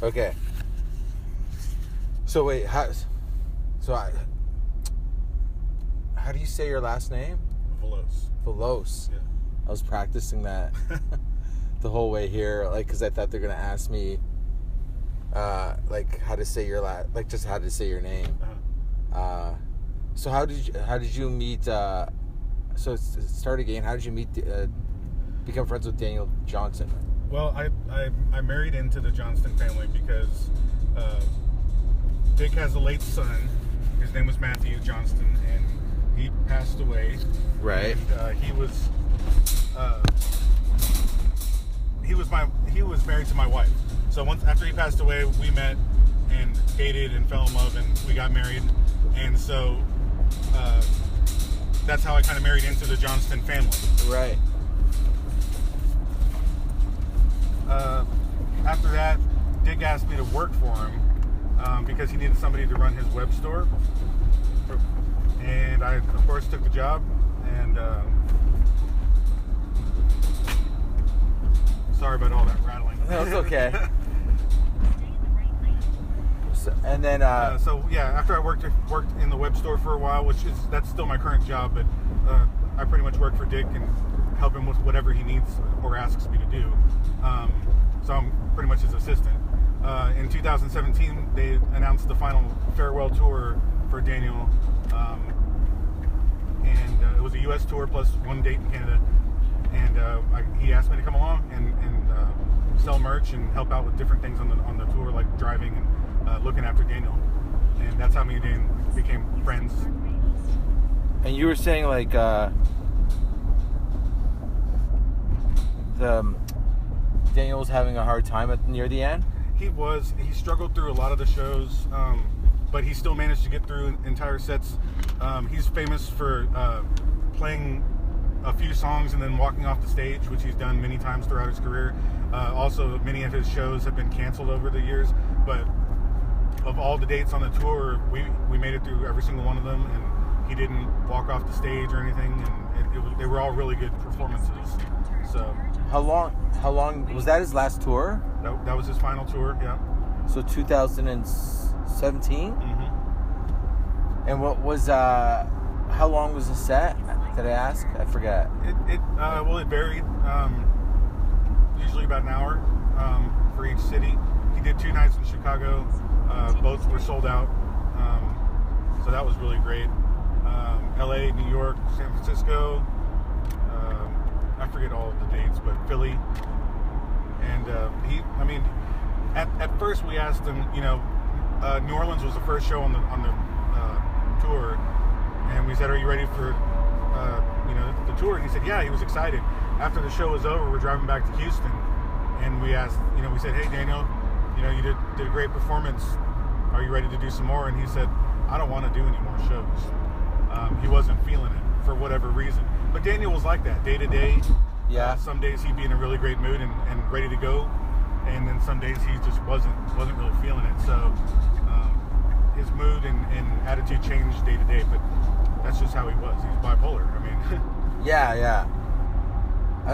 Okay. So wait, how do you say your last name? Veloz. Veloz. Yeah. I was practicing that the whole way here, like, because I thought they're gonna ask me, like, how to say your just how to say your name. Uh-huh. So how did you meet? So start again. How did you meet? Become friends with Daniel Johnston? Well, I married into the Johnston family because Dick has a late son. His name was Matthew Johnston, and he passed away. Right. And he was married to my wife. So once after he passed away, we met and dated and fell in love, and we got married. And so that's how I kind of married into the Johnston family. Right. After that, Dick asked me to work for him because he needed somebody to run his web store. And I, of course, took the job. And sorry about all that rattling. No, it's okay. And then, after I worked in the web store for a while, that's still my current job, but I pretty much work for Dick and help him with whatever he needs or asks me to do. So I'm pretty much his assistant. In 2017, they announced the final farewell tour for Daniel, and it was a U.S. tour plus one date in Canada. And he asked me to come along and sell merch and help out with different things on the tour, like driving and looking after Daniel. And that's how me and Dan became friends. And you were saying, like, Daniel was having a hard time near the end? He struggled through a lot of the shows, but he still managed to get through entire sets. He's famous for playing a few songs and then walking off the stage, which he's done many times throughout his career. Also, many of his shows have been canceled over the years, but of all the dates on the tour, we made it through every single one of them, and he didn't walk off the stage or anything, and they were all really good performances. So how long was that? His last tour? That was his final tour. Yeah. So 2017. Mm-hmm. And what was how long was the set? Did I ask? I forget. It varied. Usually about an hour for each city. He did 2 nights in Chicago. Both were sold out. So that was really great. LA, New York, San Francisco. I forget all of the dates, but Philly. And at first we asked him, New Orleans was the first show on the tour, and we said, "Are you ready for the tour?" And he said, "Yeah." He was excited. After the show was over, we're driving back to Houston, and we asked, we said, "Hey, Daniel, you did a great performance. Are you ready to do some more?" And he said, "I don't want to do any more shows." He wasn't feeling it for whatever reason. But Daniel was like that, day to day. Yeah. Some days he'd be in a really great mood and ready to go, and then some days he just wasn't really feeling it. So his mood and attitude changed day to day, but that's just how he was. He's bipolar. I mean. Yeah.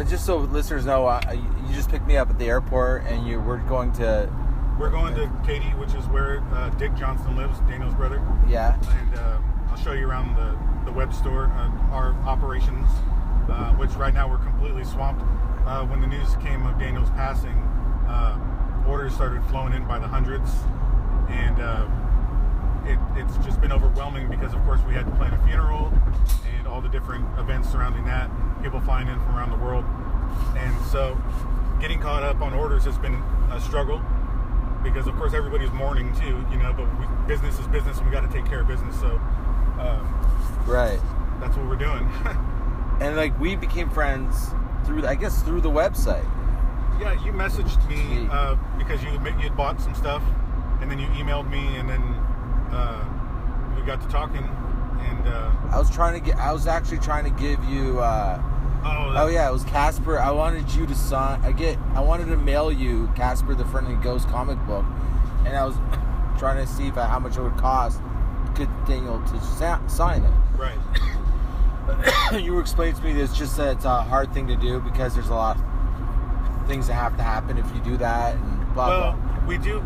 Just so listeners know, you just picked me up at the airport, and we're going to Katy, which is where Dick Johnston lives, Daniel's brother. Yeah. And I'll show you around the web store, our operations, which right now we're completely swamped. When the news came of Daniel's passing, orders started flowing in by the hundreds, and it's just been overwhelming because, of course, we had to plan a funeral and all the different events surrounding that, people flying in from around the world. And so getting caught up on orders has been a struggle because, of course, everybody's mourning too, but business is business and we got to take care of business. So right, that's what we're doing. And like we became friends through the website. Yeah, you messaged me because you had bought some stuff, and then you emailed me, and then we got to talking, and I was actually trying to give you it was Casper. I wanted you to sign. I wanted to mail you Casper the Friendly Ghost comic book, and I was trying to see how much it would cost to get Daniel to sign it. Right. You were explaining to me that it's a hard thing to do because there's a lot of things that have to happen if you do that, and blah blah. We do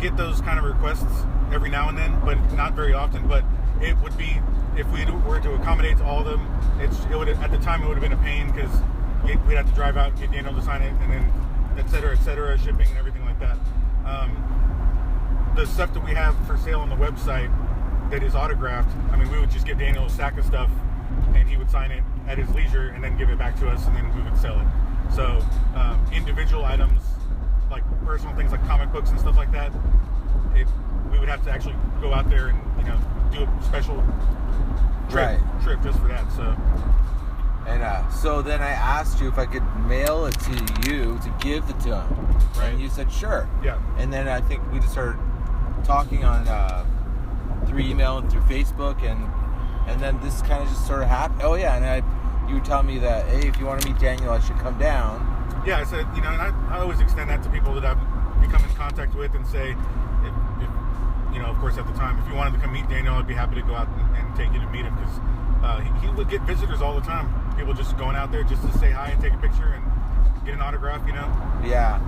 get those kind of requests every now and then, but not very often. But it would be, if we were to accommodate all of them, it would, at the time, it would have been a pain because we'd have to drive out, get Daniel to sign it, and then et cetera, shipping and everything like that. The stuff that we have for sale on the website that is autographed, I mean, we would just give Daniel a stack of stuff, and he would sign it at his leisure, and then give it back to us, and then we would sell it. So individual items, like personal things like comic books and stuff like that, we would have to actually go out there and, you know, do a special trip just for that. So. And so then I asked you if I could mail it to you to give it to him. Right. And you said sure. Yeah. And then I think we just started talking on through email and through Facebook, and then this kind of just sort of happened. Oh yeah, and you would tell me that, hey, if you want to meet Daniel, I should come down. Yeah, I said, you know, and I always extend that to people that I've become in contact with and say, if you know, of course, at the time, if you wanted to come meet Daniel, I'd be happy to go out and take you to meet him, because he would get visitors all the time. People just going out there just to say hi and take a picture and get an autograph, you know? Yeah.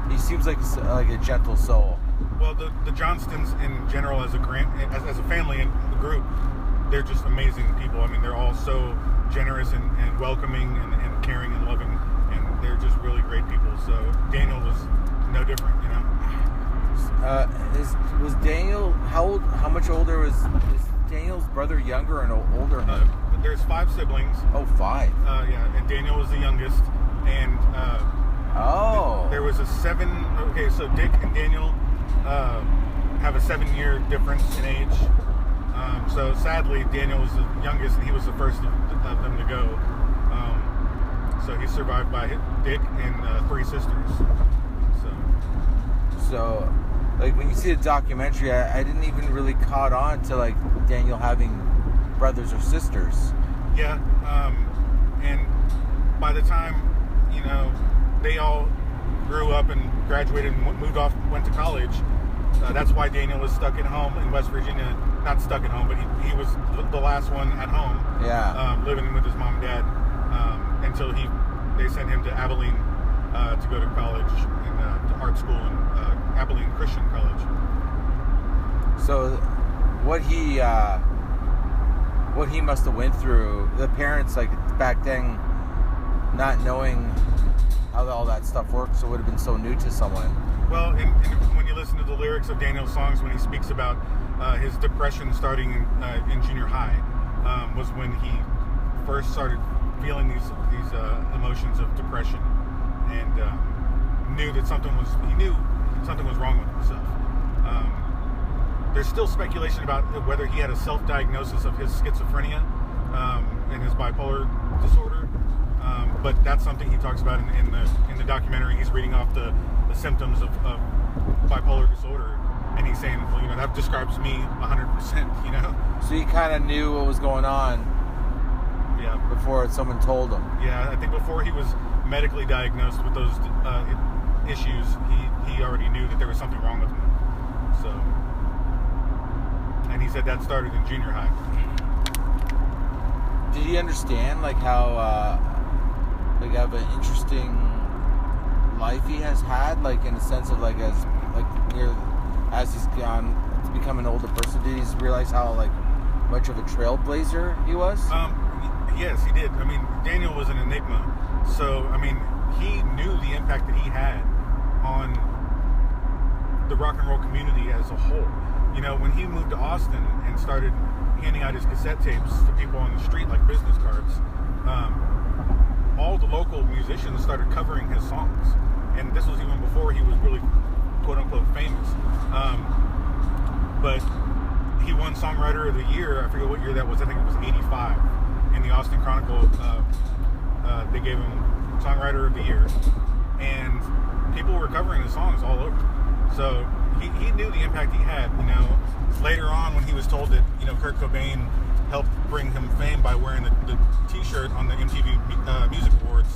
He seems like a gentle soul. Well, the Johnstons in general, as a family and the group, they're just amazing people. I mean, they're all so generous and welcoming and caring and loving, and they're just really great people. So Daniel was no different, you know? Was Daniel, how much older is Daniel's brother, younger and older? There's 5 siblings. Oh, 5. Yeah, and Daniel was the youngest, and there was a 7. Okay, so Dick and Daniel have a 7-year difference in age. So sadly, Daniel was the youngest, and he was the first of them to go. So he's survived by Dick and 3 sisters. So like when you see the documentary, I didn't even really caught on to like Daniel having brothers or sisters. Yeah, and by the time, you know, they all grew up and graduated and moved off, went to college, that's why Daniel was stuck at home in West Virginia. Not stuck at home, but he was the last one at home. Yeah. Living with his mom and dad until they sent him to Abilene to go to college to art school in Abilene Christian College. So what he must have went through, the parents, like back then, not knowing how all that stuff works, it would have been so new to someone. Well, and when you listen to the lyrics of Daniel's songs, when he speaks about his depression starting in junior high, was when he first started feeling these emotions of depression, and knew that something was wrong with himself. There's still speculation about whether he had a self-diagnosis of his schizophrenia and his bipolar disorder, but that's something he talks about in the documentary. He's reading off the symptoms of bipolar disorder, and he's saying, well, you know, that describes me 100%, you know? So he kind of knew what was going on. Yeah. Before someone told him. Yeah, I think before he was medically diagnosed with those issues, he already knew that there was something wrong with him. So, and he said that started in junior high. Did he understand like how have an interesting life he has had, like in a sense of like as he's gone to become an older person? Did he realize how like much of a trailblazer he was? Yes, he did. I mean, Daniel was an enigma. So, I mean, he knew the impact that he had on the rock and roll community as a whole. You know, when he moved to Austin and started handing out his cassette tapes to people on the street like business cards, all the local musicians started covering his songs. And this was even before he was really, quote-unquote, famous. But he won Songwriter of the Year. I forget what year that was. I think it was 85. In the Austin Chronicle, they gave him Songwriter of the Year, and people were covering his songs all over. So he knew the impact he had. You know, later on when he was told that, you know, Kurt Cobain helped bring him fame by wearing the T-shirt on the MTV Music Awards,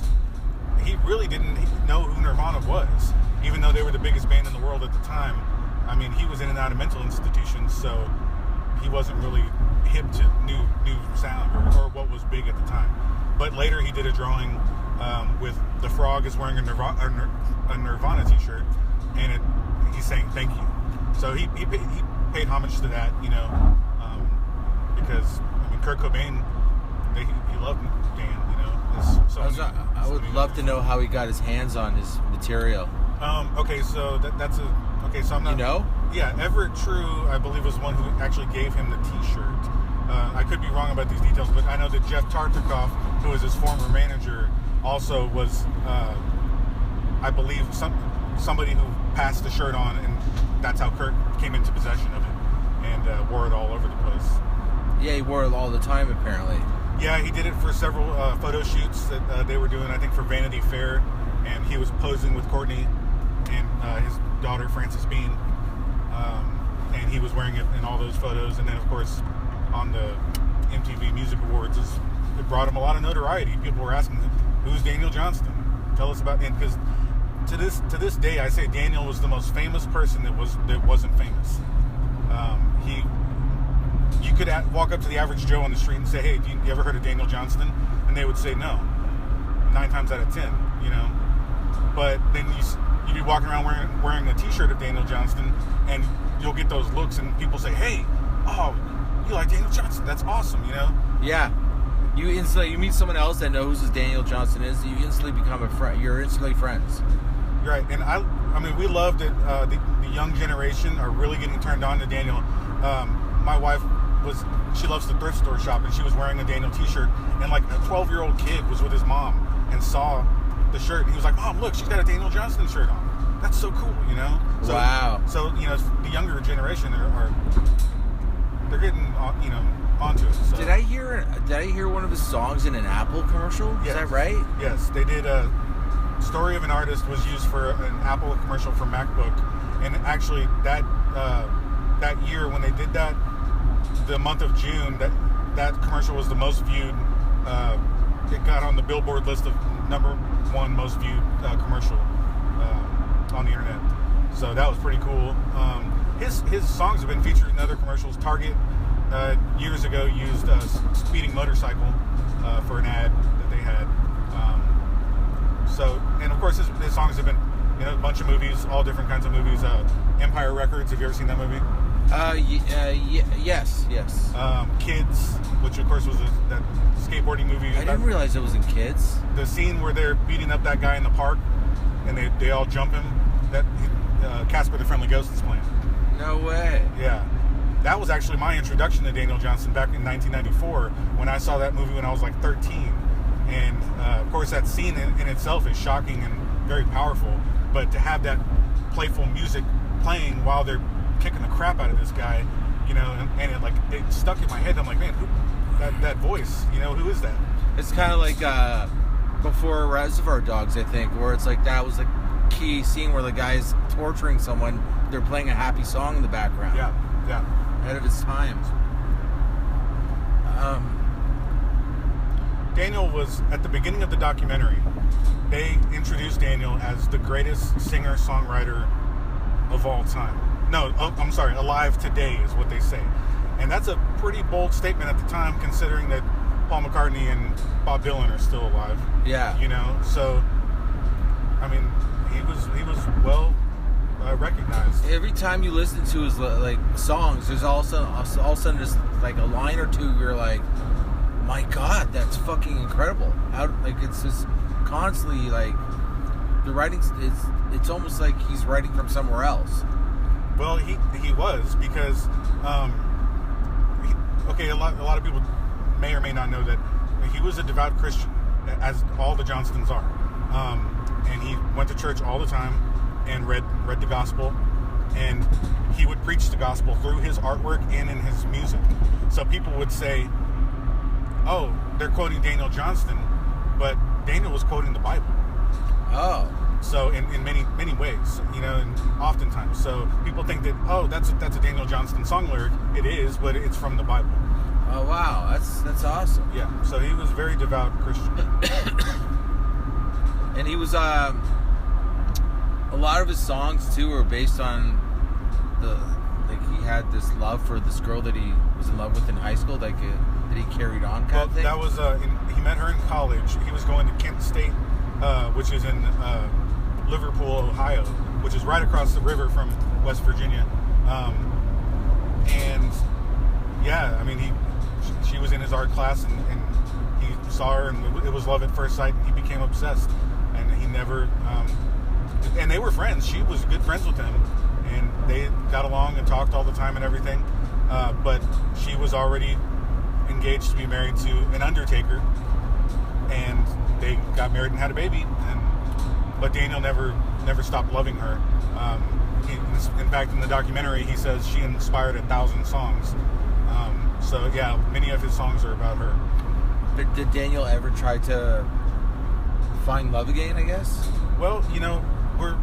he really didn't know who Nirvana was, even though they were the biggest band in the world at the time. I mean, he was in and out of mental institutions, so he wasn't really hip to new sound or what was big at the time. But later he did a drawing with the frog is wearing a Nirvana t-shirt, and it he paid homage to that, because Kurt Cobain, he loved Dan, I would love to know how he got his hands on his material. Okay, so so I'm not. Yeah, Everett True, I believe, was the one who actually gave him the T-shirt. I could be wrong about these details, but I know that Jeff Tartikoff, who was his former manager, also was, I believe, somebody who passed the shirt on, and that's how Kurt came into possession of it and wore it all over the place. Yeah, he wore it all the time, apparently. Yeah, he did it for several photo shoots that they were doing, I think, for Vanity Fair, and he was posing with Courtney and his daughter, Frances Bean, and he was wearing it in all those photos. And then, of course, on the MTV Music Awards, it brought him a lot of notoriety. People were asking, who's Daniel Johnston? Tell us about it. Because to this day, I say Daniel was the most famous person that wasn't famous. You could walk up to the average Joe on the street and say, hey, you ever heard of Daniel Johnston? And they would say no, 9 times out of 10, But then you'd be walking around wearing a T-shirt of Daniel Johnston, and you'll get those looks, and people say, hey, oh, you like Daniel Johnston? That's awesome, Yeah. You meet someone else that knows who Daniel Johnston is, you instantly become a friend. You're instantly friends. Right, and I mean, we love that the young generation are really getting turned on to Daniel. My wife she loves the thrift store shop, and she was wearing a Daniel T-shirt, and like a 12-year-old kid was with his mom and saw the shirt, and he was like, Mom, look, she's got a Daniel Johnston shirt on. That's so cool, So, wow. So, the younger generation they're getting, onto it. So. Did I hear one of his songs in an Apple commercial? Yes. Is that right? Yes, they did. Story of an Artist was used for an Apple commercial for MacBook, and actually that year when they did that, the month of June, that commercial was the most viewed. It got on the Billboard list of #1 most viewed commercial on the internet. So that was pretty cool. His songs have been featured in other commercials. Target years ago used Speeding Motorcycle for an ad that they had. And of course his songs have been a bunch of movies, all different kinds of movies. Empire Records, have you ever seen that movie? Yes. Kids, which of course was that skateboarding movie. I didn't realize it was in Kids. The scene where they're beating up that guy in the park, and they all jump him. That Casper the Friendly Ghost is playing. No way. Yeah, that was actually my introduction to Daniel Johnston back in 1994 when I saw that movie when I was like 13. And of course, that scene in itself is shocking and very powerful. But to have that playful music playing while they're kicking the crap out of this guy, and it stuck in my head. I'm like, man, who that voice? Who is that? It's kind of like before Reservoir Dogs, I think, where it's like that was the key scene where the guy's torturing someone. They're playing a happy song in the background. Yeah. Ahead of its time. Daniel was at the beginning of the documentary. They introduced Daniel as the greatest singer-songwriter of all time. No, I'm sorry, alive today is what they say. And that's a pretty bold statement at the time, considering that Paul McCartney and Bob Dylan are still alive. Yeah. So, I mean, he was well recognized. Every time you listen to his songs, there's all of a sudden just like a line or two, you're like, my God, that's fucking incredible. It's just constantly the writing. It's almost like he's writing from somewhere else. Well, he was, because a lot of people may or may not know that he was a devout Christian, as all the Johnstons are, and he went to church all the time and read the gospel, and he would preach the gospel through his artwork and in his music. So people would say, oh, they're quoting Daniel Johnston, but Daniel was quoting the Bible. Oh. So in many ways, and oftentimes. So people think that, oh, that's a Daniel Johnston song lyric. It is, but it's from the Bible. Oh, wow. That's awesome. Yeah. So he was very devout Christian. And he was, a lot of his songs, too, were based on he had this love for this girl that he was in love with in high school, that he carried on kind of thing. That was, he met her in college. He was going to Kent State, which is in Liverpool, Ohio, which is right across the river from West Virginia. And yeah, I mean, she was in his art class, and he saw her, and it was love at first sight, and he became obsessed. And he never, and they were friends. She was good friends with him, and they got along and talked all the time and everything. But she was already engaged to be married to an undertaker, and they got married and had a baby. But Daniel never stopped loving her. In fact, in the documentary, he says she inspired 1,000 songs. So yeah, many of his songs are about her. But did Daniel ever try to find love again, I guess? Well, we're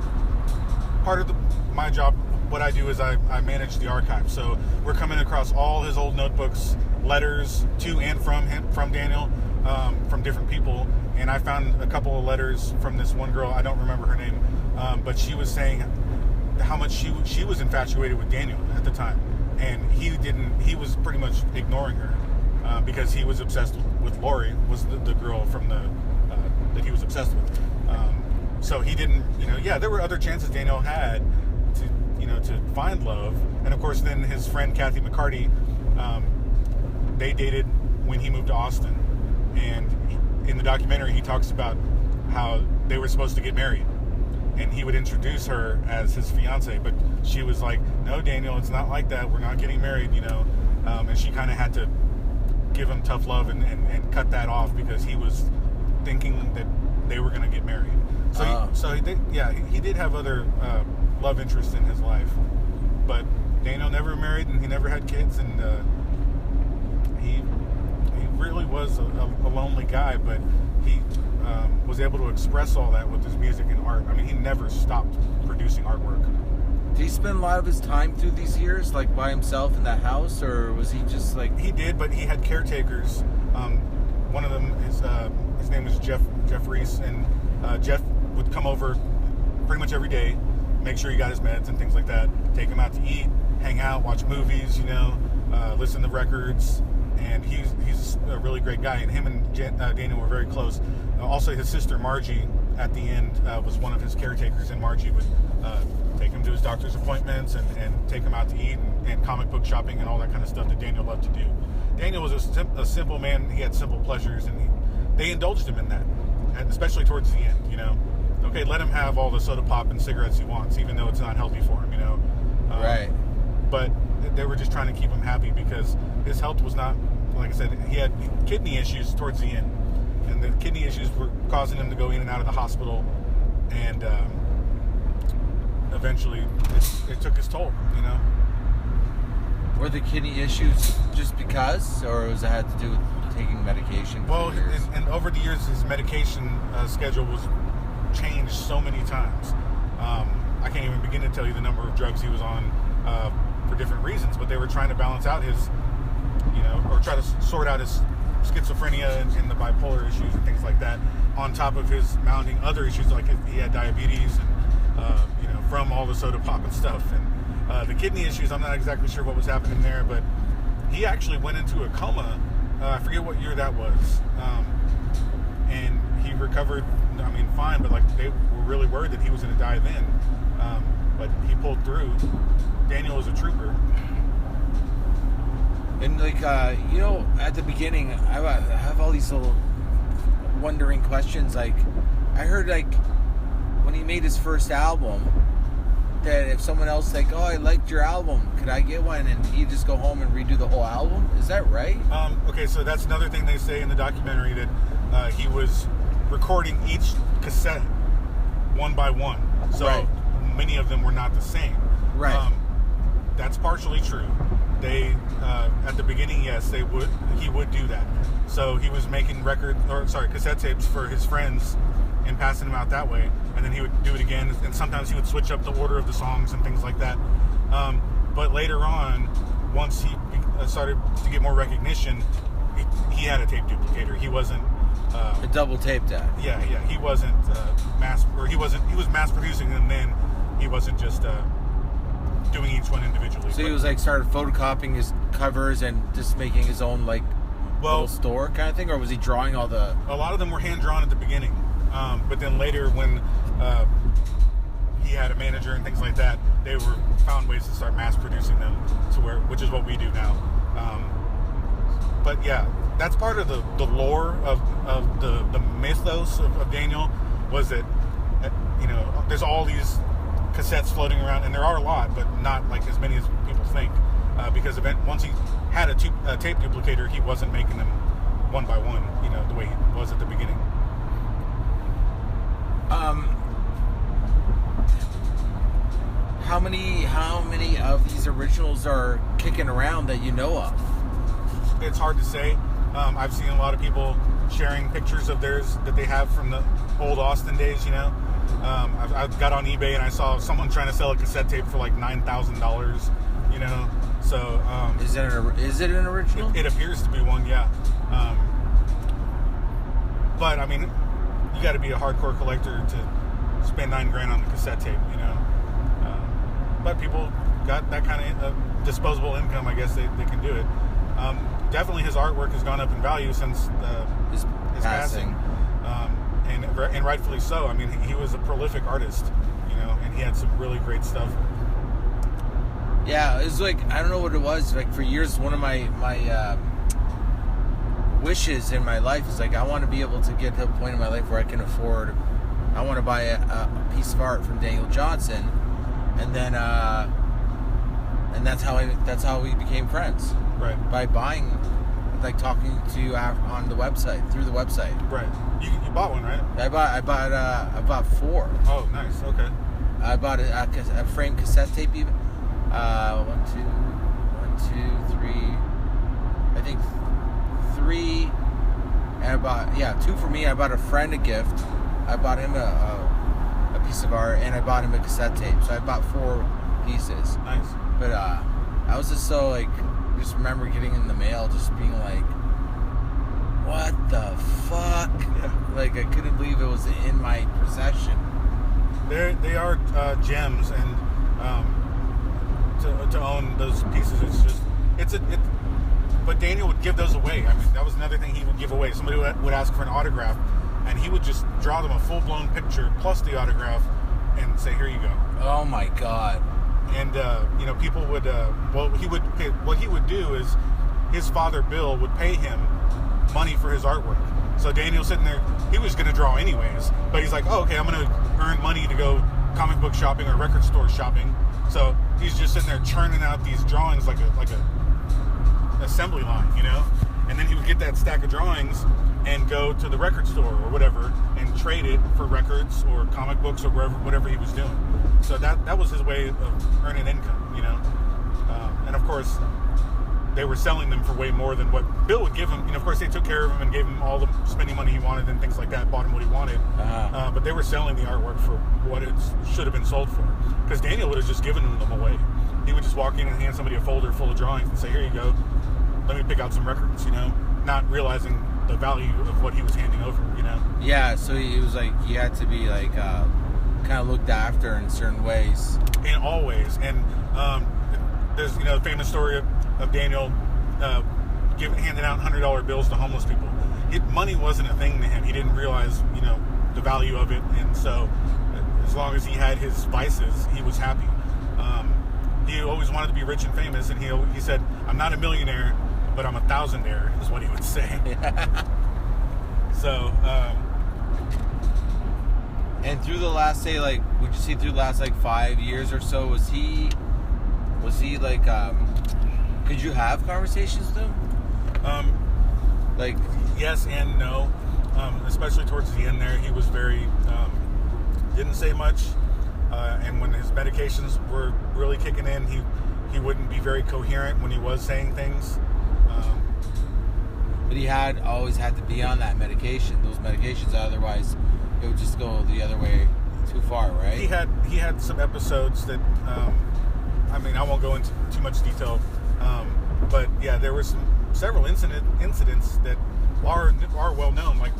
part of my job. What I do is I manage the archive. So we're coming across all his old notebooks, letters to and from Daniel, from different people. And I found a couple of letters from this one girl. I don't remember her name, but she was saying how much she was infatuated with Daniel at the time, and he was pretty much ignoring her because he was obsessed with Lori, was the girl from that he was obsessed with. So he didn't, there were other chances Daniel had to find love. And of course, then his friend Kathy McCarty, they dated when he moved to Austin. And in the documentary, he talks about how they were supposed to get married. And he would introduce her as his fiance, but she was like, "No, Daniel, it's not like that. We're not getting married," And she kind of had to give him tough love and cut that off because he was thinking that they were going to get married. So he did have other love interests in his life, but Daniel never married and he never had kids, and he really was a lonely guy, but he was able to express all that with his music and art. I mean, he never stopped producing artwork. Did he spend a lot of his time through these years, like by himself in that house, or was he just like... He did, but he had caretakers. One of them, his name is Jeff Reese, and Jeff would come over pretty much every day, make sure he got his meds and things like that, take him out to eat, hang out, watch movies, listen to records. And he's a really great guy, and him and Daniel were very close. Also, his sister Margie, at the end, was one of his caretakers, and Margie would take him to his doctor's appointments and take him out to eat and comic book shopping and all that kind of stuff that Daniel loved to do. Daniel was a simple man. He had simple pleasures, and they indulged him in that, and especially towards the end. Okay, let him have all the soda pop and cigarettes he wants, even though it's not healthy for him. Right. But they were just trying to keep him happy because his health was not, like I said, he had kidney issues towards the end. And the kidney issues were causing him to go in and out of the hospital. And eventually it took its toll, Were the kidney issues just because, or was it had to do with taking medication? Well, and over the years, his medication schedule was changed so many times. I can't even begin to tell you the number of drugs he was on for different reasons, but they were trying to balance out his, or try to sort out his schizophrenia and the bipolar issues and things like that, on top of his mounting other issues, like he had diabetes and, from all the soda pop and stuff. And the kidney issues, I'm not exactly sure what was happening there, but he actually went into a coma. I forget what year that was. And he recovered, fine, but they were really worried that he was going to die then. But he pulled through. Daniel was a trooper. And at the beginning, I have all these little wondering questions. Like, I heard when he made his first album, that if someone else "Oh, I liked your album, could I get one?" and he'd just go home and redo the whole album. Is that right? Okay, so that's another thing they say in the documentary, that he was recording each cassette one by one. So right. Many of them were not the same. Right. That's partially true. They at the beginning, yes, he would do that. So he was making cassette tapes for his friends and passing them out that way, and then he would do it again, and sometimes he would switch up the order of the songs and things like that. But later on, once he started to get more recognition, he had a tape duplicator. He wasn't a double tape that. Yeah. He wasn't he was mass producing them. Then he wasn't just doing each one individually. So he was started photocopying his covers and just making his own little store kind of thing, or was he drawing all the? A lot of them were hand drawn at the beginning, but then later when he had a manager and things like that, they were found ways to start mass producing them which is what we do now. But yeah, that's part of the lore of the mythos of Daniel, was that, there's all these cassettes floating around, and there are a lot, but not like as many as people think, because once he had a tape duplicator, he wasn't making them one by one, the way he was at the beginning. How many of these originals are kicking around that you know of? It's hard to say. I've seen a lot of people sharing pictures of theirs that they have from the old Austin days, I got on eBay and I saw someone trying to sell a cassette tape for like $9,000, so... Is it an original? It appears to be one, yeah. But, I mean, you got to be a hardcore collector to spend $9,000 on the cassette tape, But people got that kind of disposable income, I guess they can do it. Definitely his artwork has gone up in value since his passing. And rightfully so. I mean, he was a prolific artist, and he had some really great stuff. Yeah, it was like, I don't know what it was. Like, for years, one of my wishes in my life is, like, I want to be able to get to a point in my life where I can afford, I want to buy a piece of art from Daniel Johnston, and then, and that's how we became friends. Right. By buying, like, talking to you on the website, through the website. Right. You bought one, right? I bought 4. Oh, nice. Okay. I bought a framed cassette tape even. 1, 2, 3. I think 3. And I bought 2 for me. I bought a friend a gift. I bought him a piece of art, and I bought him a cassette tape. So I bought 4 pieces. Nice. But I was just so, like, just remember getting in the mail, just being like, what the fuck? Yeah. Like, I couldn't believe it was in my possession. They are gems, and to own those pieces, but Daniel would give those away. I mean, that was another thing he would give away. Somebody would ask for an autograph, and he would just draw them a full-blown picture plus the autograph and say, here you go. Oh my God. And people would what he would do is his father Bill would pay him money for his artwork. So Daniel's sitting there, he was going to draw anyways, but he's like, oh, okay, I'm going to earn money to go comic book shopping or record store shopping. So he's just sitting there churning out these drawings like a assembly line, and then he would get that stack of drawings and go to the record store or whatever and trade it for records or comic books or whatever he was doing. So that was his way of earning income, and of course they were selling them for way more than what Bill would give him. Of course they took care of him and gave him all the spending money he wanted and things like that, bought him what he wanted. Uh-huh. But they were selling the artwork for what it should have been sold for, because Daniel would have just given them away. He would just walk in and hand somebody a folder full of drawings and say, here you go, let me pick out some records, not realizing the value of what he was handing over, Yeah, so he was like, you had to be like kind of looked after in certain ways. In all ways. And there's the famous story of Daniel handing out $100 bills to homeless people. Money wasn't a thing to him. He didn't realize the value of it, and so as long as he had his vices, he was happy. He always wanted to be rich and famous, and he said, I'm not a millionaire, but I'm a thousandaire, is what he would say. So and through the last, say, like, would you say through the last, like, 5 years or so, was he like, could you have conversations with him? Like, yes and no. Especially towards the end there, he was very, didn't say much. And when his medications were really kicking in, he wouldn't be very coherent when he was saying things. But he always had to be on that medication, those medications, otherwise it would just go the other way too far, right? He had some episodes that, I won't go into too much detail, but yeah, there were several incidents that are well known, like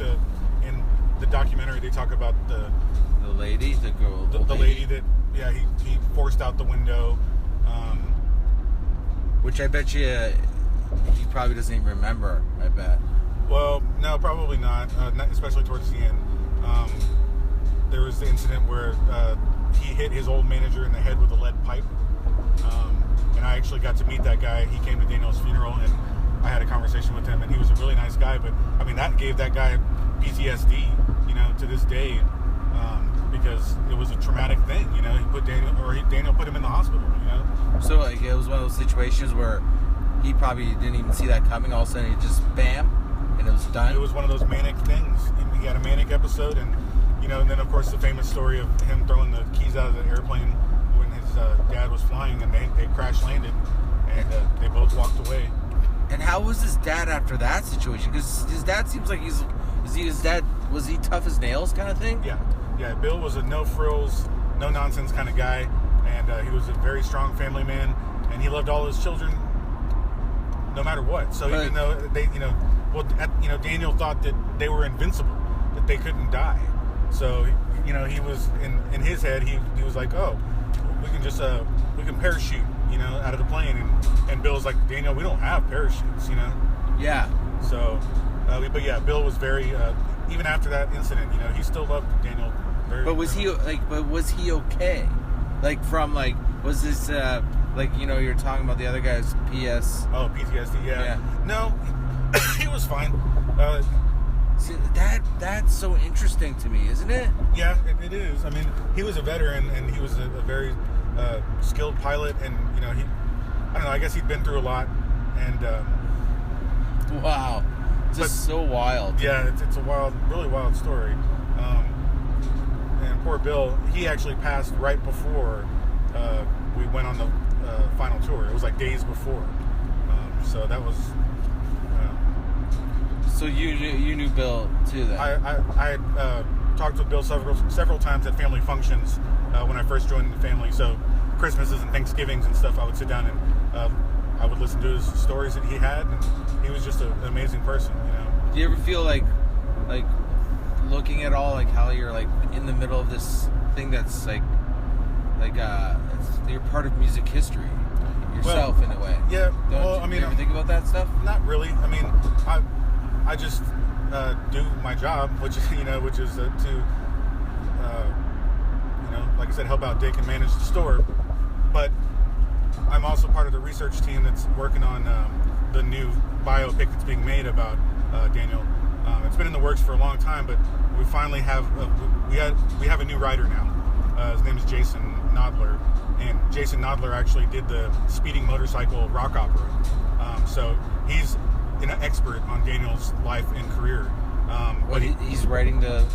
in the documentary they talk about the lady, the girl, the lady that he forced out the window, which I bet you he probably doesn't even remember. I bet. Well, no, probably not especially towards the end. There was the incident where he hit his old manager in the head with a lead pipe. actually got to meet that guy. He came to Daniel's funeral, and I had a conversation with him, and he was a really nice guy. But I mean, that gave that guy PTSD, to this day, because it was a traumatic thing. Daniel put him in the hospital. So like it was one of those situations where he probably didn't even see that coming. All of a sudden, it just bam, and it was done. It was one of those manic things. He had a manic episode, and and then of course the famous story of him throwing the keys out of the airplane when his dad was flying, and they crash landed, and they both walked away. And how was his dad after that situation? Because his dad seems like was he tough as nails kind of thing? Yeah. Bill was a no frills, no nonsense kind of guy, and he was a very strong family man, and he loved all his children, no matter what. So even though they, Daniel thought that they were invincible, that they couldn't die. So he was in his head. He was like, oh, we can parachute, out of the plane, and Bill's like, Daniel, we don't have parachutes, Yeah. So, but yeah, Bill was very even after that incident, he still loved Daniel very. But was he okay? Like was this you're talking about the other guy's PS? Oh, PTSD, yeah. No, he was fine. See, that's so interesting to me, isn't it? Yeah, it is. I mean, he was a veteran, and he was a very skilled pilot, and I don't know. I guess he'd been through a lot, and wow, just so wild. Yeah, it's a really wild story. And poor Bill, he actually passed right before we went on the final tour. It was like days before, so that was. So you knew Bill too then? I had talked with Bill several times at family functions when I first joined the family. So Christmases and Thanksgivings and stuff, I would sit down and I would listen to his stories that he had, and he was just an amazing person. Do you ever feel like looking at all like how you're like in the middle of this thing that's you're part of music history yourself in a way? Yeah. Do you ever think about that stuff? Not really. I mean, I just do my job, which is to like I said, help out Dick and manage the store. But I'm also part of the research team that's working on the new biopic that's being made about Daniel. It's been in the works for a long time, but we finally have we have a new writer now. His name is Jason Nodler, and Jason Nodler actually did the Speeding Motorcycle rock opera. So he's an expert on Daniel's life and career. But he's writing the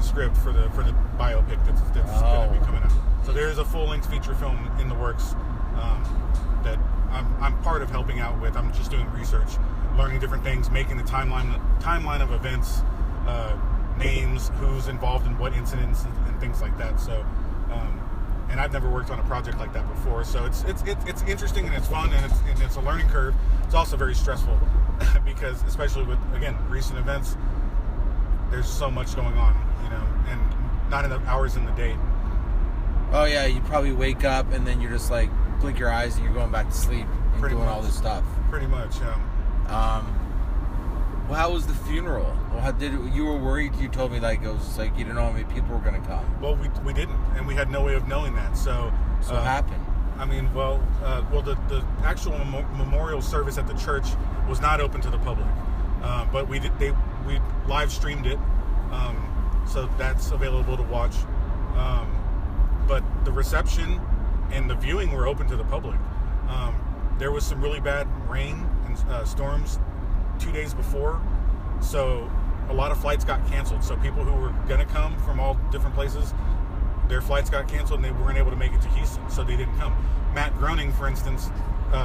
script for the biopic that's going to be coming out. So there is a full-length feature film in the works that I'm part of helping out with. I'm just doing research, learning different things, making the timeline of events, names, who's involved in what incidents, and things like that. So, and I've never worked on a project like that before. So it's interesting, and it's fun, and it's a learning curve. It's also very stressful because, especially with, again, recent events, there's so much going on, and not enough hours in the day. Oh yeah, you probably wake up and then you're just like blink your eyes and you're going back to sleep and doing all this stuff. Pretty much, yeah. Well, how was the funeral? You were worried? You told me it was like you didn't know how many people were going to come. Well, we didn't, and we had no way of knowing that. So what happened? I mean, the actual memorial service at the church was not open to the public, but we live streamed it, so that's available to watch. But the reception and the viewing were open to the public. There was some really bad rain and storms 2 days before, so a lot of flights got canceled. So people who were going to come from all different places, their flights got canceled and they weren't able to make it to Houston, so they didn't come. Matt Groening, for instance,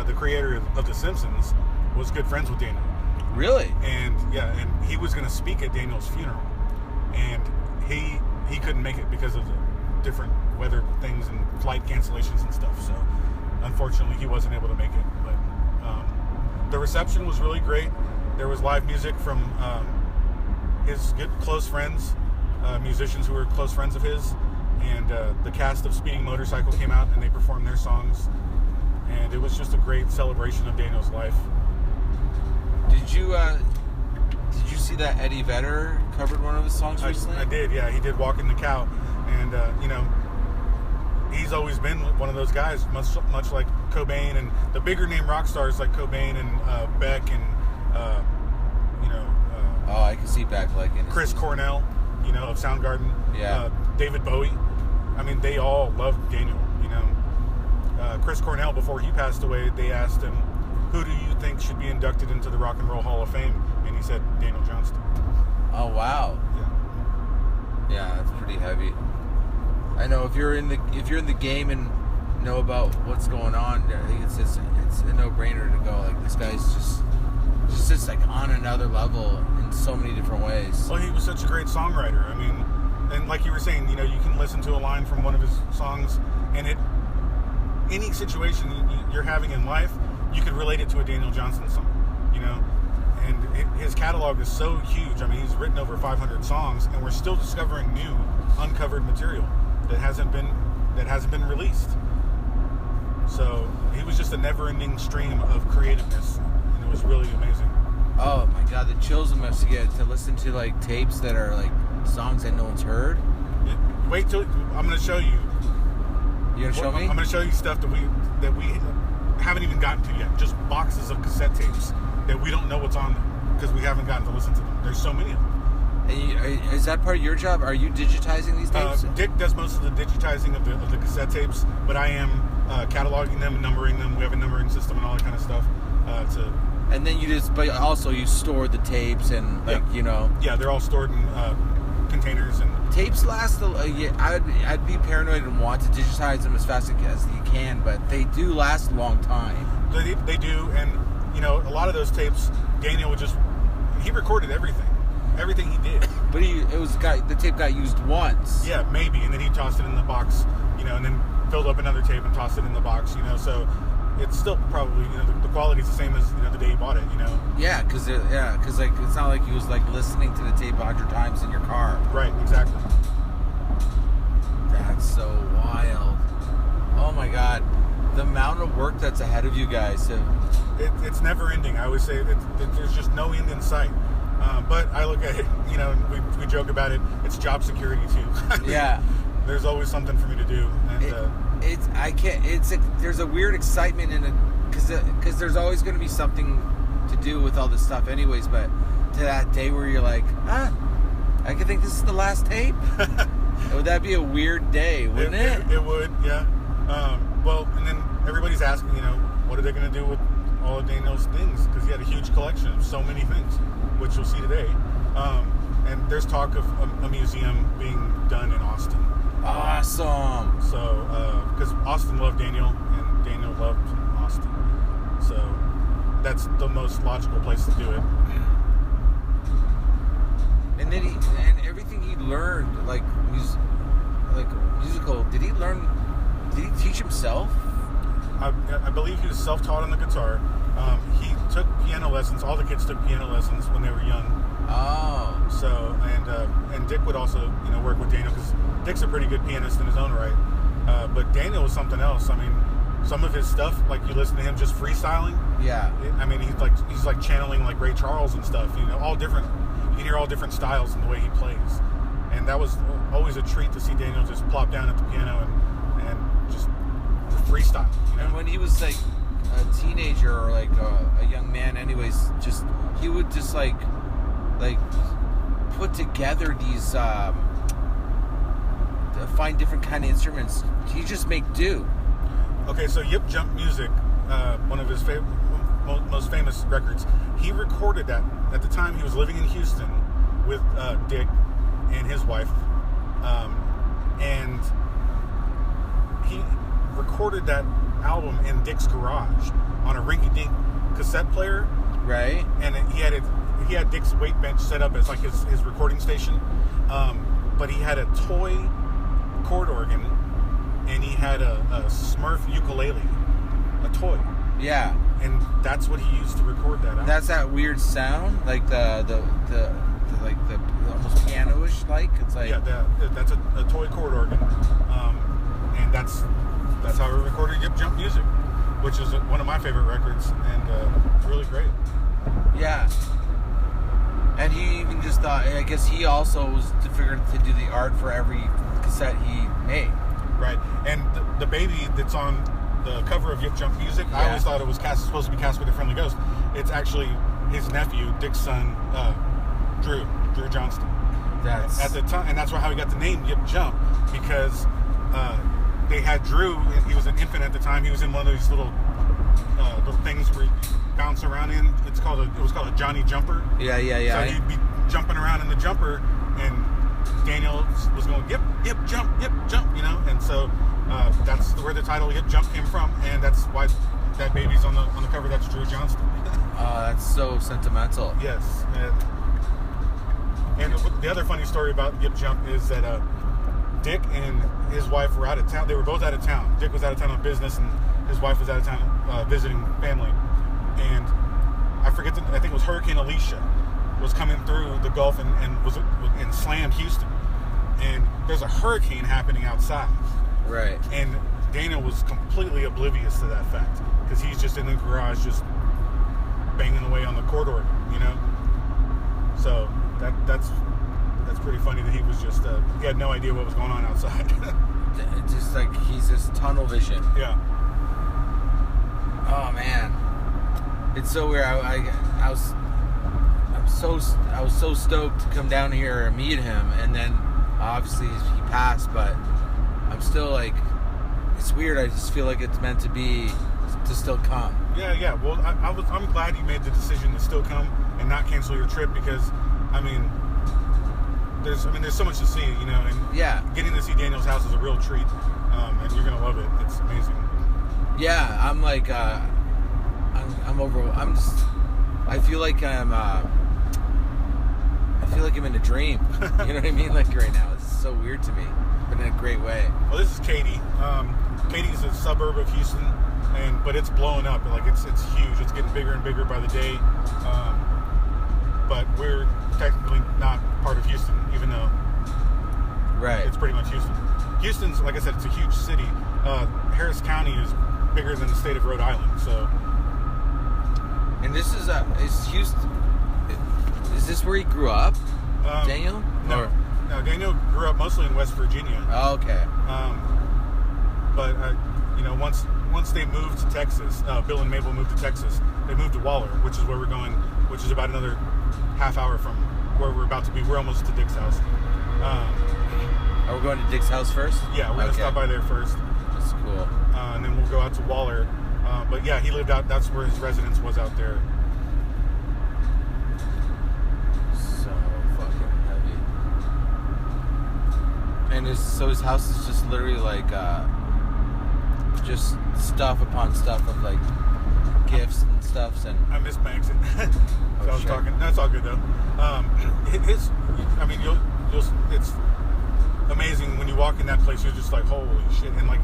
the creator of The Simpsons, was good friends with Daniel. Really? And he was going to speak at Daniel's funeral, and he couldn't make it because of the different weather things and flight cancellations and stuff. So unfortunately, he wasn't able to make it. But the reception was really great. There was live music from his good close friends, musicians who were close friends of his, and the cast of Speeding Motorcycle came out and they performed their songs, and it was just a great celebration of Daniel's life. Did you see that Eddie Vedder covered one of his songs recently? I did, yeah. He did "Walking the Cow," and he's always been one of those guys, much like Cobain and the bigger name rock stars like Cobain and Beck and I can see Beck liking Chris Cornell, of Soundgarden. Yeah. David Bowie. I mean, they all loved Daniel. Chris Cornell, before he passed away, they asked him, "Who do you think should be inducted into the Rock and Roll Hall of Fame?" And he said Daniel Johnston. Oh wow. Yeah, that's pretty heavy. I know if you're in the game and know about what's going on, I think it's a no-brainer to go. Like, this guy's just like on another level in so many different ways. Well, he was such a great songwriter. I mean, and like you were saying, you can listen to a line from one of his songs, and any situation you're having in life, you could relate it to a Daniel Johnston song. And his catalog is so huge. I mean, he's written over 500 songs, and we're still discovering new, uncovered material that hasn't been released. So he was just a never-ending stream of creativeness, and it was really amazing. Oh my God, the chills it must get to listen to like tapes that are like songs that no one's heard. Wait till I'm going to show you. You gonna show me? I'm going to show you stuff that we haven't even gotten to yet. Just boxes of cassette tapes that we don't know what's on them because we haven't gotten to listen to them. There's so many of them. And is that part of your job? Are you digitizing these tapes? Dick does most of the digitizing of the cassette tapes, but I am cataloging them and numbering them. We have a numbering system and all that kind of stuff. And then but also you store the tapes and Yeah, they're all stored in containers and. Tapes last. I'd be paranoid and want to digitize them as fast as you can, but they do last a long time. They do, and a lot of those tapes, Daniel he recorded everything he did. But the tape got used once. Yeah, maybe, and then he tossed it in the box, and then filled up another tape and tossed it in the box, so it's still probably, the quality's the same as, the day you bought it, Yeah, because like, it's not like he was like listening to the tape 100 times in your car. Right, exactly. That's so wild. Oh my God. The amount of work that's ahead of you guys. It's never ending. I always say there's just no end in sight. But I look at it, and we joke about it. It's job security too. Yeah. There's always something for me to do. And there's a weird excitement in it because there's always going to be something to do with all this stuff anyways, but to that day where you're like, I could think this is the last tape. Would that be a weird day, wouldn't it? It would, yeah. Well, and then everybody's asking, what are they going to do with all of Daniel's things? Because he had a huge collection of so many things, which you'll see today. And there's talk of a museum being done in Austin. Awesome. So, because Austin loved Daniel, and Daniel loved Austin. So, that's the most logical place to do it. And then everything he learned, like musical, did he teach himself? I believe he was self-taught on the guitar. He took piano lessons. All the kids took piano lessons when they were young. Oh. So, and Dick would also, work with Daniel, because Dick's a pretty good pianist in his own right. But Daniel was something else. I mean, some of his stuff, like you listen to him just freestyling. Yeah. He's like channeling like Ray Charles and stuff. All different. You can hear all different styles in the way he plays. And that was always a treat to see Daniel just plop down at the piano and just freestyle. And when he was like a teenager or like a young man, anyways, he would just like put together these find different kind of instruments. He just make do. Okay, so Yip Jump Music, one of his most famous records, he recorded that at the time he was living in Houston with Dick and his wife, and he recorded that album in Dick's garage on a rinky-dink cassette player. Right. And he had Dick's weight bench set up as like his recording station, but he had a toy chord organ, and he had a Smurf ukulele, a toy. Yeah. And that's what he used to record that album. That's that weird sound, like the almost piano-ish, like it's like. Yeah, that's a toy chord organ, and that's how we recorded Yip Jump Music, which is one of my favorite records, and it's really great. Yeah. And he even just thought, I guess he also was figured to do the art for every cassette he made. Right. And the baby that's on the cover of Yip Jump Music, I always thought it was supposed to be Casper the Friendly Ghost. It's actually his nephew, Dick's son, Drew Johnston. That's at the time, and that's how he got the name Yip Jump, because they had Drew. He was an infant at the time. He was in one of these little things where you bounce around in. It was called a Johnny Jumper. Yeah. So he'd be jumping around in the jumper, and Daniel was going Yip Jump, you know. And so that's where the title Yip Jump came from, and that's why that baby's on the cover. That's Drew Johnston. That's so sentimental. Yes. And the other funny story about Yip Jump is that Dick and his wife were out of town. They were both out of town. Dick was out of town on business, and his wife was out of town visiting family. And I think it was Hurricane Alicia was coming through the Gulf and slammed Houston. And there's a hurricane happening outside. Right. And Daniel was completely oblivious to that fact, because he's just in the garage just banging away on the corridor, you know? So that's pretty funny that he was just he had no idea what was going on outside. Just like he's just tunnel vision. Yeah. Oh man, it's so weird. I was so stoked to come down here and meet him, and then obviously he passed, but I'm still like, it's weird. I just feel like it's meant to be to still come. Yeah. Well, I'm glad you made the decision to still come and not cancel your trip, because there's so much to see, you know, and getting to see Daniel's house is a real treat, and you're gonna love it. It's amazing. Yeah, I'm like, I feel like I'm in a dream. You know what I mean? Like right now, it's so weird to me, but in a great way. Well, this is Katy. Katy's a suburb of Houston, but it's blowing up. Like it's huge. It's getting bigger and bigger by the day. But we're technically not part of Houston, even though it's pretty much Houston. Houston's, like I said, it's a huge city. Harris County is bigger than the state of Rhode Island. So, and this is Houston. Is this where he grew up, Daniel? No, Daniel grew up mostly in West Virginia. Oh, okay. But you know, once they moved to Texas, Bill and Mabel moved to Texas. They moved to Waller, which is where we're going, which is about another half hour from where we're about to be. We're almost to Dick's house. Are we going to Dick's house first? Yeah, we're going to stop by there first. That's cool. And then we'll go out to Waller. But yeah, he lived out, that's where his residence was out there. So fucking heavy. And his house is just literally like, just stuff upon stuff of like gifts and stuffs. And I miss my exit. So I was talking. That's all good though. It's amazing when you walk in that place. You're just like, holy shit, and like,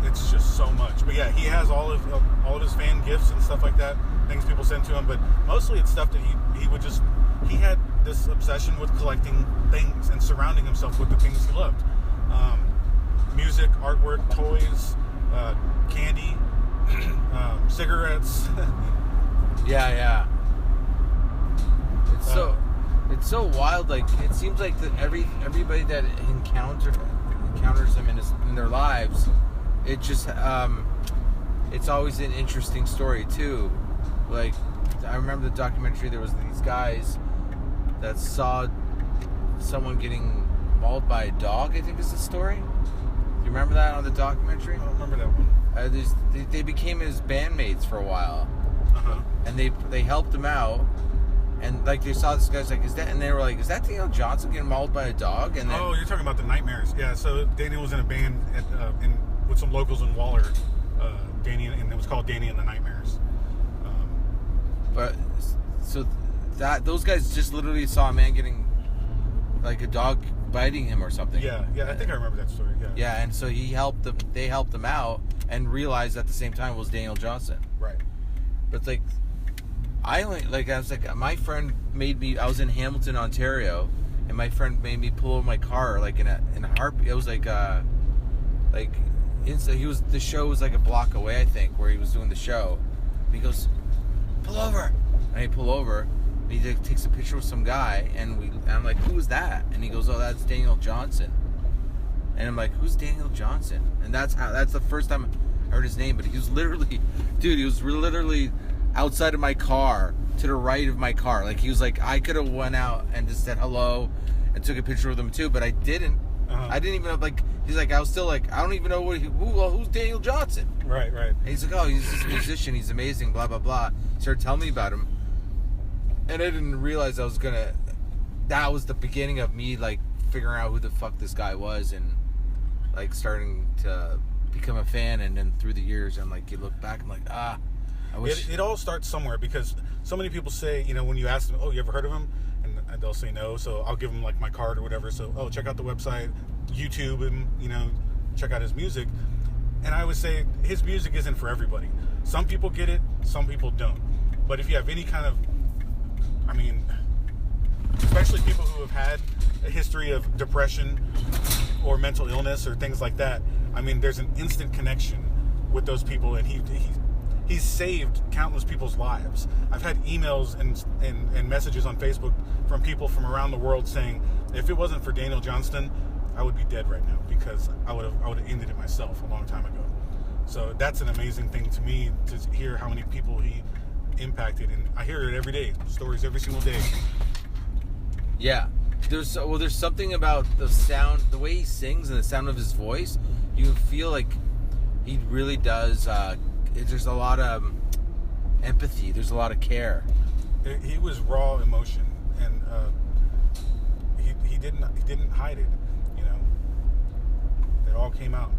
it's just so much. But yeah, he has all of his fan gifts and stuff like that. Things people send to him, but mostly it's stuff that he had this obsession with collecting things and surrounding himself with the things he loved. Music, artwork, toys, candy, cigarettes. Yeah. It's so wild. Like it seems like that everybody that encounters him in their lives, it just it's always an interesting story too. Like I remember the documentary. There was these guys that saw someone getting mauled by a dog. I think is the story. Do you remember that on the documentary? I don't remember that one. They became his bandmates for a while, and they helped him out. And like they saw this guy's like, and they were like, is that Daniel Johnston getting mauled by a dog? And then, you're talking about the Nightmares. Yeah, so Daniel was in a band with some locals in Waller, and it was called Danny and the Nightmares. But so those guys just literally saw a man getting like a dog biting him or something. Yeah, I think I remember that story. Yeah, and so they helped them out and realized at the same time it was Daniel Johnston. Right. But it's like I was I was in Hamilton, Ontario, and my friend made me pull over my car like in a heartbeat. It was the show was like a block away, I think, where he was doing the show. He goes, pull over, and I pull over, and he takes a picture with some guy, and I'm like, who is that? And he goes, oh, that's Daniel Johnston. And I'm like, who's Daniel Johnston? And that's the first time I heard his name. But he was literally outside of my car, to the right of my car. Like, he was like, I could have went out and just said hello and took a picture with him too, but I didn't. I didn't even, like, he's like, I was still like, I don't even know who's Daniel Johnston. Right. And he's like, oh, he's this musician, he's amazing, blah, blah, blah. He started telling me about him. And I didn't realize that was the beginning of me, like, figuring out who the fuck this guy was and, like, starting to become a fan. And then through the years, I'm like, you look back, I'm like, I wish. It all starts somewhere, because so many people say, when you ask them, oh, you ever heard of him? And they'll say no, so I'll give them, like, my card or whatever. So, oh, check out the website, YouTube him, check out his music. And I would say his music isn't for everybody. Some people get it, some people don't. But if you have any kind of, especially people who have had a history of depression or mental illness or things like that, there's an instant connection with those people, and he's saved countless people's lives. I've had emails and messages on Facebook from people from around the world saying, if it wasn't for Daniel Johnston, I would be dead right now, because I would have ended it myself a long time ago. So that's an amazing thing to me, to hear how many people he impacted, and I hear it every day, stories every single day. Yeah, there's something about the sound, the way he sings, and the sound of his voice. You feel like he really does. There's a lot of empathy. There's a lot of care. He was raw emotion, and he didn't hide it. It all came out.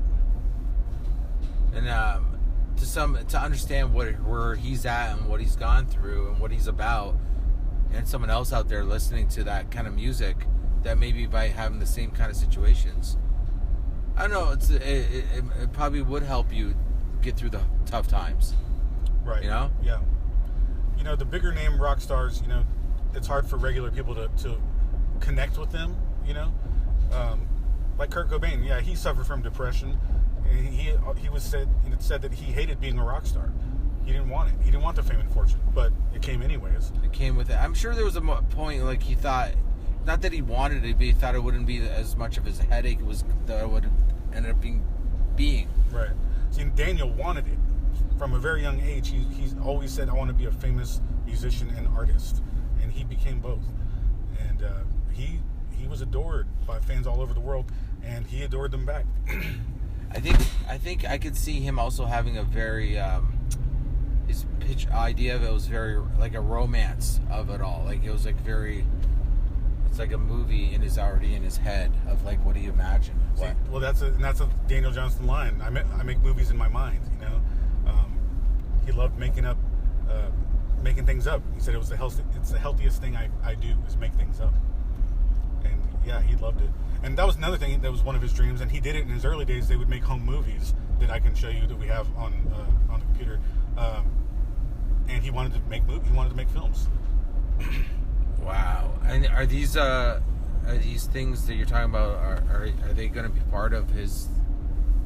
And to understand where he's at and what he's gone through and what he's about, and someone else out there listening to that kind of music, that maybe by having the same kind of situations, I don't know. It probably would help you get through the tough times. Right. Yeah. The bigger name rock stars, it's hard for regular people to connect with them. Like Kurt Cobain. Yeah, he suffered from depression. And he was said that he hated being a rock star. He didn't want it. He didn't want the fame and fortune, but it came anyways. It came with it. I'm sure there was a point, like, he thought, not that he wanted it, but he thought it wouldn't be as much of his headache that it would end up being. Right. See, Daniel wanted it from a very young age. He's always said, I want to be a famous musician and artist, and he became both. And he was adored by fans all over the world, and he adored them back. I think I could see him also having a very his pitch idea of it was very like a romance of it all. Like, it was like it's like a movie already in his head of like what he imagined. Well, that's a Daniel Johnston line. I make movies in my mind. He loved making things up. He said it's the healthiest thing I do is make things up. And yeah, he loved it. And that was another thing that was one of his dreams. And he did it in his early days. They would make home movies that I can show you that we have on the computer. And he wanted to make movies. He wanted to make films. Wow. And are these things that you're talking about? Are they going to be part of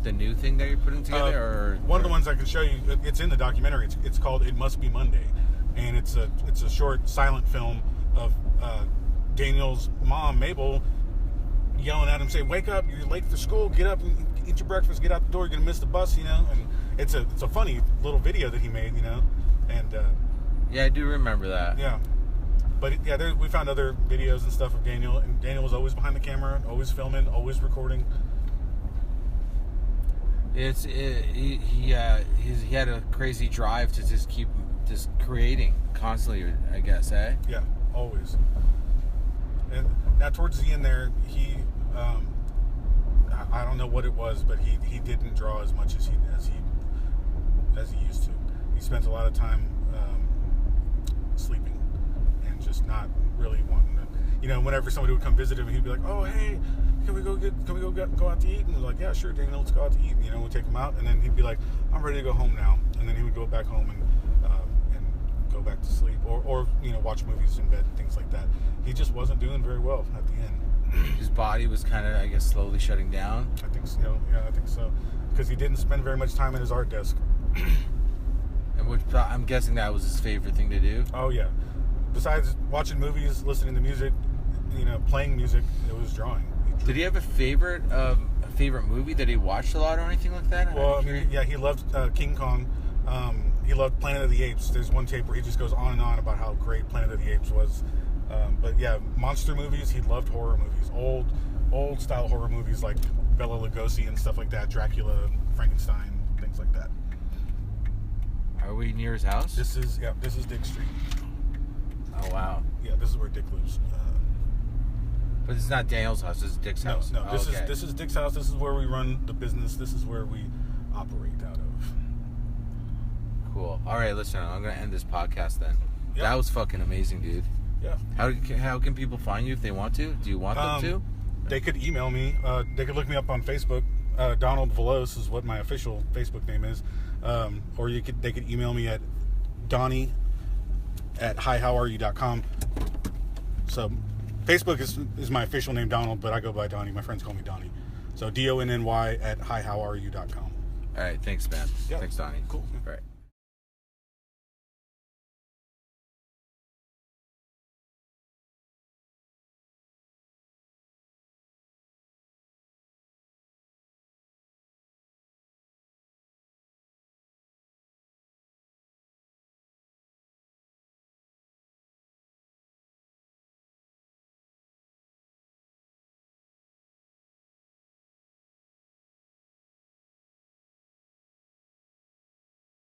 the new thing that you're putting together? One of the ones I can show you. It's in the documentary. It's called "It Must Be Monday," and it's a short silent film of Daniel's mom, Mabel, yelling at him, saying, "Wake up! You're late for school. Get up and eat your breakfast. Get out the door. You're gonna miss the bus." And it's a funny little video that he made. And yeah, I do remember that. Yeah. But yeah, we found other videos and stuff of Daniel, and Daniel was always behind the camera, always filming, always recording. He had a crazy drive to just keep just creating constantly, I guess, eh? Yeah, always. And now towards the end there, he I don't know what it was, but he didn't draw as much as he used to. He spent a lot of time sleeping and just not really wanting to. Whenever somebody would come visit him, he'd be like, "Oh, hey, can we go out to eat?" And we're like, "Yeah, sure, Daniel, let's go out to eat." And, we'd take him out, and then he'd be like, "I'm ready to go home now." And then he would go back home and go back to sleep, or watch movies in bed, things like that. He just wasn't doing very well at the end. His body was kind of, I guess, slowly shutting down. I think so. Yeah, I think so. Because he didn't spend very much time at his art desk. And I'm guessing that was his favorite thing to do. Oh yeah. Besides watching movies, listening to music, playing music, it was drawing. Did he have a favorite favorite movie that he watched a lot or anything like that? Well, I mean, yeah, he loved King Kong. He loved Planet of the Apes. There's one tape where he just goes on and on about how great Planet of the Apes was. But yeah, monster movies. He loved horror movies, old style horror movies like Bela Lugosi and stuff like that, Dracula, Frankenstein, things like that. Are we near his house? This is Dick Street. Oh wow. Yeah, this is where Dick lives. But it's not Daniel's house. This is Dick's house. No. This is Dick's house. This is where we run the business. This is where we operate out of. Cool. All right, listen. I'm gonna end this podcast then. Yep. That was fucking amazing, dude. Yeah. How can people find you if they want to? Do you want them to? They could email me. They could look me up on Facebook. Donald Veloz is what my official Facebook name is. Or they could email me at Donnie@hihowyou.com. So Facebook is my official name, Donald, but I go by Donnie. My friends call me Donnie. So DONNY@hihowyou.com. All right, thanks, man. Yep. Thanks, Donnie. Cool. All right.